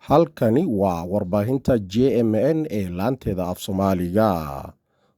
Halkani waa warbaahinta JMN ee laanteeda af Soomaaliga.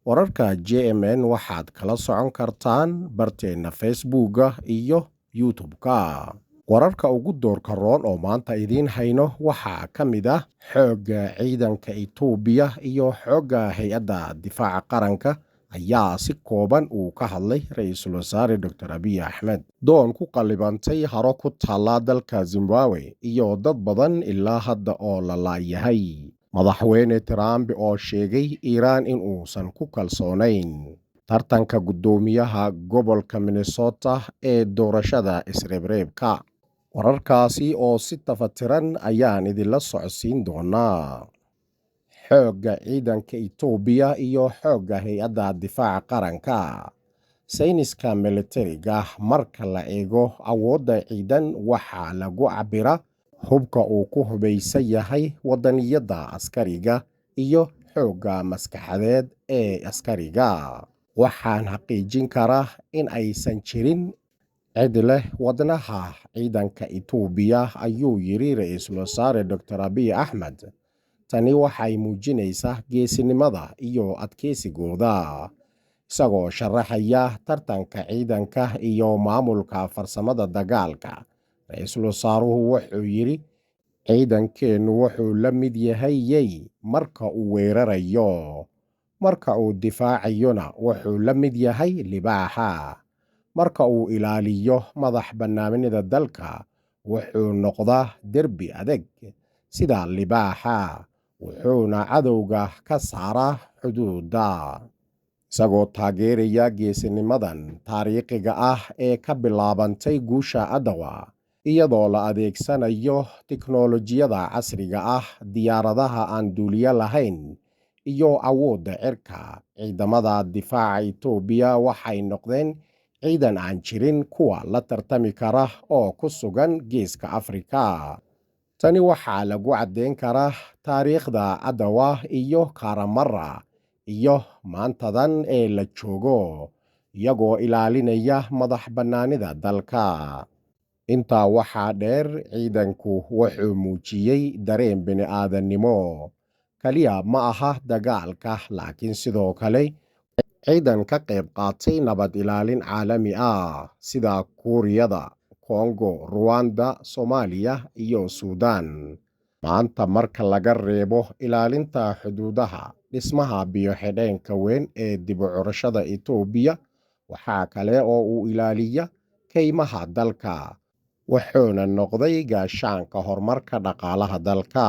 Wararka JMN waxaad kala socon kartaan barteena Facebooka iyo YouTube-ka. Wararka ugu doorka roon oo maanta idiin hayno waxaa ka mid ah xoogga ciidanka Itoobiya iyo xoogga hay-adda difaaca qaranka ayaa si kooban uu ka hadlay Ra'iisul Wasaare Dr. Abiy Ahmed. Doon ku qalibantay haro ku taala dalka Zimbabwe iyo dad badan ilaa hadda oo la laayahay. Madaxweyne Trump oo sheegay Iiraan in uusan ku kalsoonayn. Tartanka guddoomiyaha gobolka Minnesota ee doorashada isreebreebka. Wararkaasi oo si tafatiran ayaan idinla socodsiin doonaa. Xoogga ciidanka Itoobiya iyo xoogga hay-adda difaaca qaranka. Sayniska militariga marka la eego awoodda ciidan waxaa lagu cabira hubka uu ku hubaysan yahay wadaniyadda askariga iyo xoogga maskaxeed ee askariga. Waxaan xaqiijin karaa in aysan jirin cid leh wadnaha ciidanka Itoobiya, ayuu yiri Ra'iisul Wasaare Dr. Abiy Ahmed. Tani waxay muujinaysaa geesinimada iyo adkeysigooda. Isagoo sharaxaya tartanka ciidanka iyo maamulka farsamada dagaalka, Ra'iisul Wasaaruhu wuxuu yiri ciidankeenu wuxuu la mid yahay marka uu weerarayo, marka uu difaacayona wuxuu la mid yahay libaaxa, marka uu ilaaliyo madax bannaanida dalka wuxuu noqdaa derbi adag sida libaaxa, wuxuuna cadowga ka saaraa xuduudda. Isagoo taageeraya geesinimadan taariikhiga ah ee ka bilaabantay guusha Adwa, iyadoo la adeegsanayo tiknoolajiyada casriga ah, diyaaradaha aan duuliye lahayn iyo awoodda cirka, ciidamada difaaca Itoobiya waxay noqdeen ciidan aan jirin kuwa la tartami kara oo ku sugan geeska Afrika. Tani waxaa lagu caddeyn karaa taariikhda Adwa iyo Karamara iyo maantadan ee la joogo, iyagoo ilaalinaya madax bannaanida dalka. Intaa waxaa dheer, ciidanku wuxuu muujiyey dareen bini'aadanimo. Kaliya ma aha dagaalka, laakiin sidoo kale ciidan ka qayb qaatay nabad ilaalin caalami ah sida Kuuriyada, Kongo, Rwanda, Soomaaliya iyo Suudaan. Maanta marka laga reebo ilaalinta xuduudaha, dhismaha biyo-xidheenka weyn ee dib u curashada Itoobiya waxaa kale oo uu ilaaliya kaymaha dalka, wuxuuna noqday gaashaanka horumarka dhaqaalaha dalka.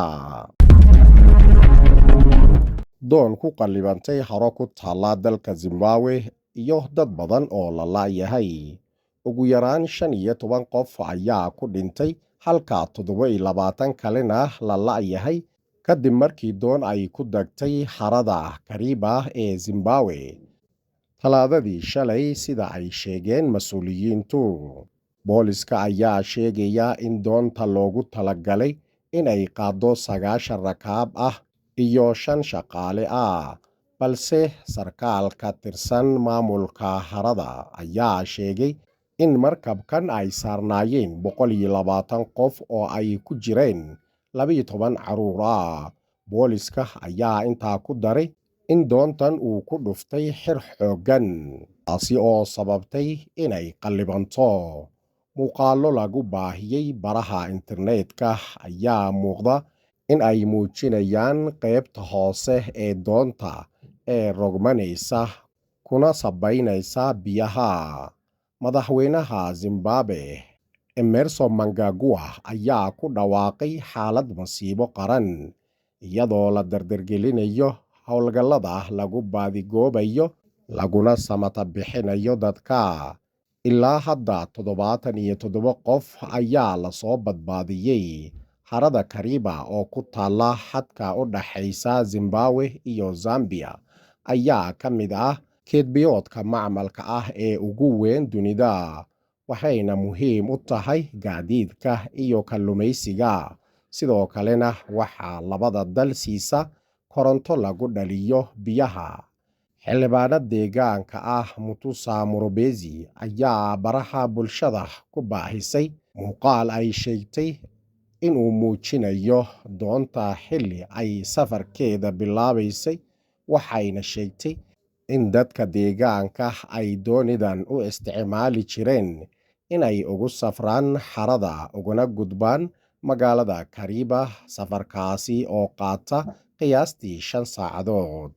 Doon ku qalibantay haro ku taala dalka Zimbabwe iyo dad badan oo la laayahay. Ugu yaraan 15 qof ayaa ku dhintay halka 27 kalena la laayahay kadib markii doon ay ku dagtay harada Kariba ee Zimbabwe Talaadadii shalay, sida ay sheegeen mas'uuliyiintu. Booliska ayaa sheegaya in doonta loogu talagalay inay qaado 9 rakaab ah iyo 5 shaqaale ah, balse sarkaal ka tirsan maamulka harada ayaa sheegay in markabkan ay saarnaayeen 120 qof oo ay ku jireen 12 carruur ah. Booliska ayaa intaa ku daray in doontan uu ku dhuftay xir xooggan, taasi oo sababtay inay qallibanto. Muuqaallo lagu baahiyey baraha internetka ayaa muuqda in ay muujinayaan qaybta hoose ee doonta ee rogmanaysa kuna sabaynaysa biyaha. Madaxweynaha Zimbabwe Emmerson Mnangagwa ayaa ku dhawaaqay xaalad masiibo qaran, iyadoo la dardargelinayo howlgallada lagu baadigoobayo laguna samata bixinayo dadka. Ilaa hadda 77 qof ayaa la soo badbaadiyey. Harada Kariba oo ku taala xadka u dhaxaysa Zimbabwe iyo Zambia ayaa ka mid ah keedbiyoodka macmalka ah ee ugu weyn dunida, waxayna muhiim u tahay gaadiidka iyo kalluumaysiga. Sidoo kalena waxaa labada dal siisa koronto lagu dhaliyo biyaha. Xildhibaanada deegaanka ah Mutusa Murobezi ayaa baraha bulshada ku baahisay muuqaal ay sheegtay inuu muujinayo doonta xilli ay safarkeeda bilaabaysay, waxayna sheegtay in dadka deegaanka ay doonidan u isticmaali jireen inay ugu safraan xarada uguna gudbaan magaalada Kariba, safarkaasi oo qaata qiyaastii 5 saacadood.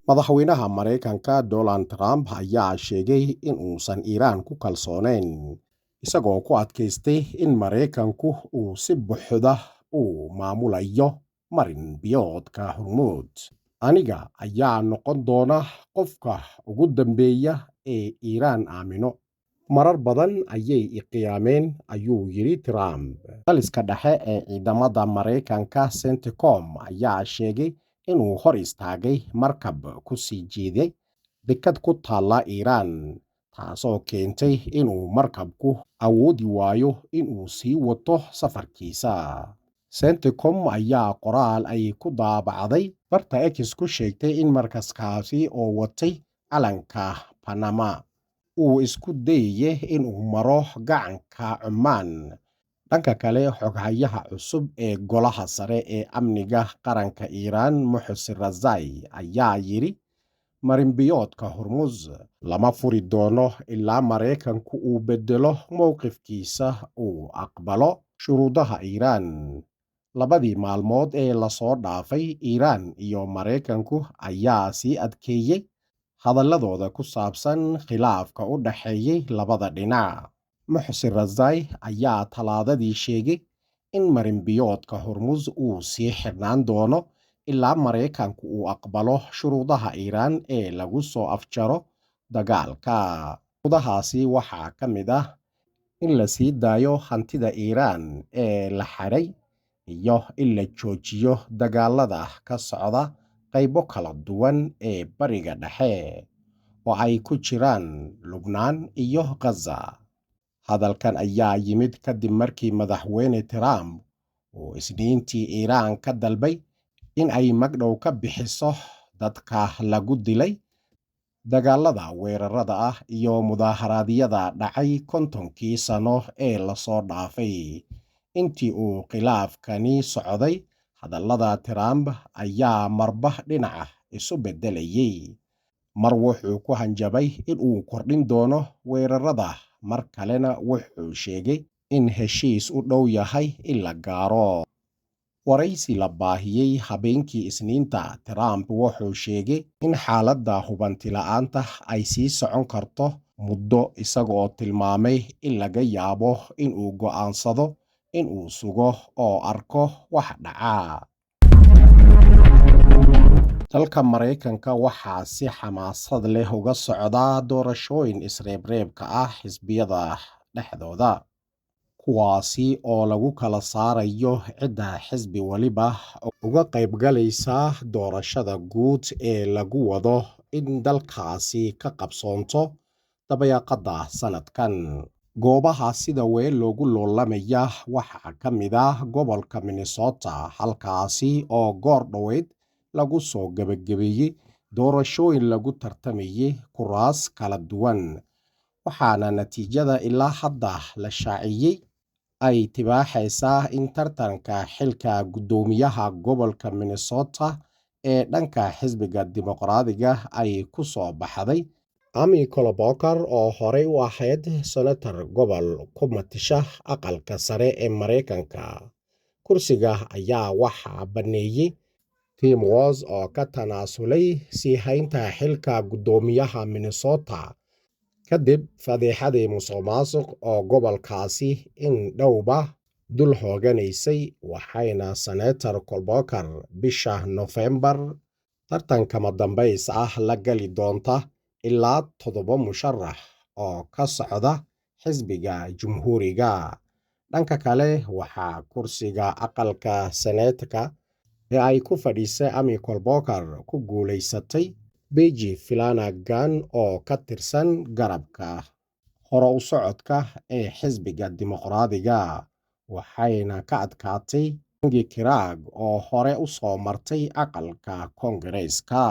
Madaxweynaha Mareykanka Donald Trump ayaa sheegay in uusan Iiraan ku kalsoonayn, isagoo ku adkaystay in Mareykanku uu si buuxda u maamulayo marin biyoodka Hormuz. Aniga ayaa noqon doona qofka ugu dambeeya ee Iiraan aamino. Marar badan ayay i qiyaameen, ayuu yiri Trump. Taliska dhexe ee ciidamada Mareykanka CENTCOM ayaa sheegay inuu hor istaagay markab ku sii jeeday dekad ku taalla Iiraan, taasoo keentay inuu markabku awoodi waayo inuu sii wato safarkiisa. CENTCOM ayaa qoraal ay ku daabacday barta X ku sheegtay in markaskaasi oo watay calanka Panama uu isku dayay inuu maro gacanka Cumaan. Dhanka kale, xoghayaha cusub ee Golaha Sare ee Amniga Qaranka Iiraan, Mohsen Razai, ayaa yiri marinbiyoodka Hormuz lama furi doono ilaa Mareykanku uu bedelo mowqifkiisa uu aqbalo shuruudaha Iiraan. Labadii maalmood ee lasoo dhaafay, Iiraan iyo Mareykanku ayaa sii adkeeyay hadalladooda ku saabsan khilaafka u dhexeeyay labada dhinac. Mohsen Razai ayaa Talaadadii sheegay in marinbiyoodka Hormuz uu sii xirnaan doono ilaa Mareykanku uu aqbalo shuruudaha Iiraan ee lagu soo afjaro dagaalka. Shuruudahaasi waxaa ka mid ah in la sii daayo hantida Iiraan ee la xadhay iyo in la joojiyo dagaalada ka socda qaybo kala duwan ee Bariga Dhexe, oo ay ku jiraan Lubnaan iyo Gaza. Hadalkan ayaa yimid kadib markii madaxweyne Trump uu Isniintii Iiraan ka dalbay in ay magdhow ka bixiso dadka lagu dilay dagaalada weerarada ah iyo mudaharaadyada dhacay 50kii sano ee lasoo dhaafay. Intii uu khilaafkani socday, hadallada Trump ayaa marba dhinaca isu beddelayay. Mar wuxuu ku hanjabay in uu kordhin doono weerarada, mar kalena wuxuu sheegay in heshiis u dhow yahay in la gaaro. Waraysi la baahiyay habeenkii Isniinta, Trump wuxuu sheegay in xaaladda hubanti la'aanta ay sii socon karto muddo, isagoo tilmaamay in laga yaabo inuu go'aansado inuu sugo oo arko wax dhaca. Dalka Mareykanka waxaa si xamaasad leh uga socda doorashooyin isreebreebka ah xisbiyada dhexdooda, kuwaasi oo lagu kala saarayo cidda xisbi waliba uga qaybgalaysa doorashada guud ee lagu wado in dalkaasi ka qabsoonto dabayaaqada sanadkan. Goobaha sida weyn loogu loolamaya waxaa ka mid ah gobolka Minnesota, halkaasi oo goor dhoweyd lagu soo gabagabeeyey doorashooyin lagu tartamayay kuraas kala duwan, waxaana natiijada ilaa hadda la shaaciyey ay tibaaxaysaa in tartanka xilka guddoomiyaha gobolka Minnesota ee dhanka xisbiga Dimuqraadiga ay ku soo baxday Amy Klobuchar, oo horey u ahayd senator gobol ku matasha aqalka sare ee Mareykanka. Kursiga ayaa waxaa baneeyay Tim Walz oo ka tanaasulay sii haynta xilka guddoomiyaha Minnesota kadib fadeexadii musuqmaasuq oo gobolkaasi in dhowba dul hooganaysay, waxayna senator Klobuchar bisha Noofembar tartankama dambays ah la gali doonta ilaa 7 musharax oo ka socda xisbiga Jamhuuriga. Dhanka kale, waxaa kursiga aqalka Senetka ee ay ku fadhiisay Amy Klobuchar ku guulaysatay Paige Flanagan oo ka tirsan garabka hore u socodka ee xisbiga Dimuqraadiga, waxayna ka adkaatay Angie Craig oo hore u soo martay aqalka Koongareeska.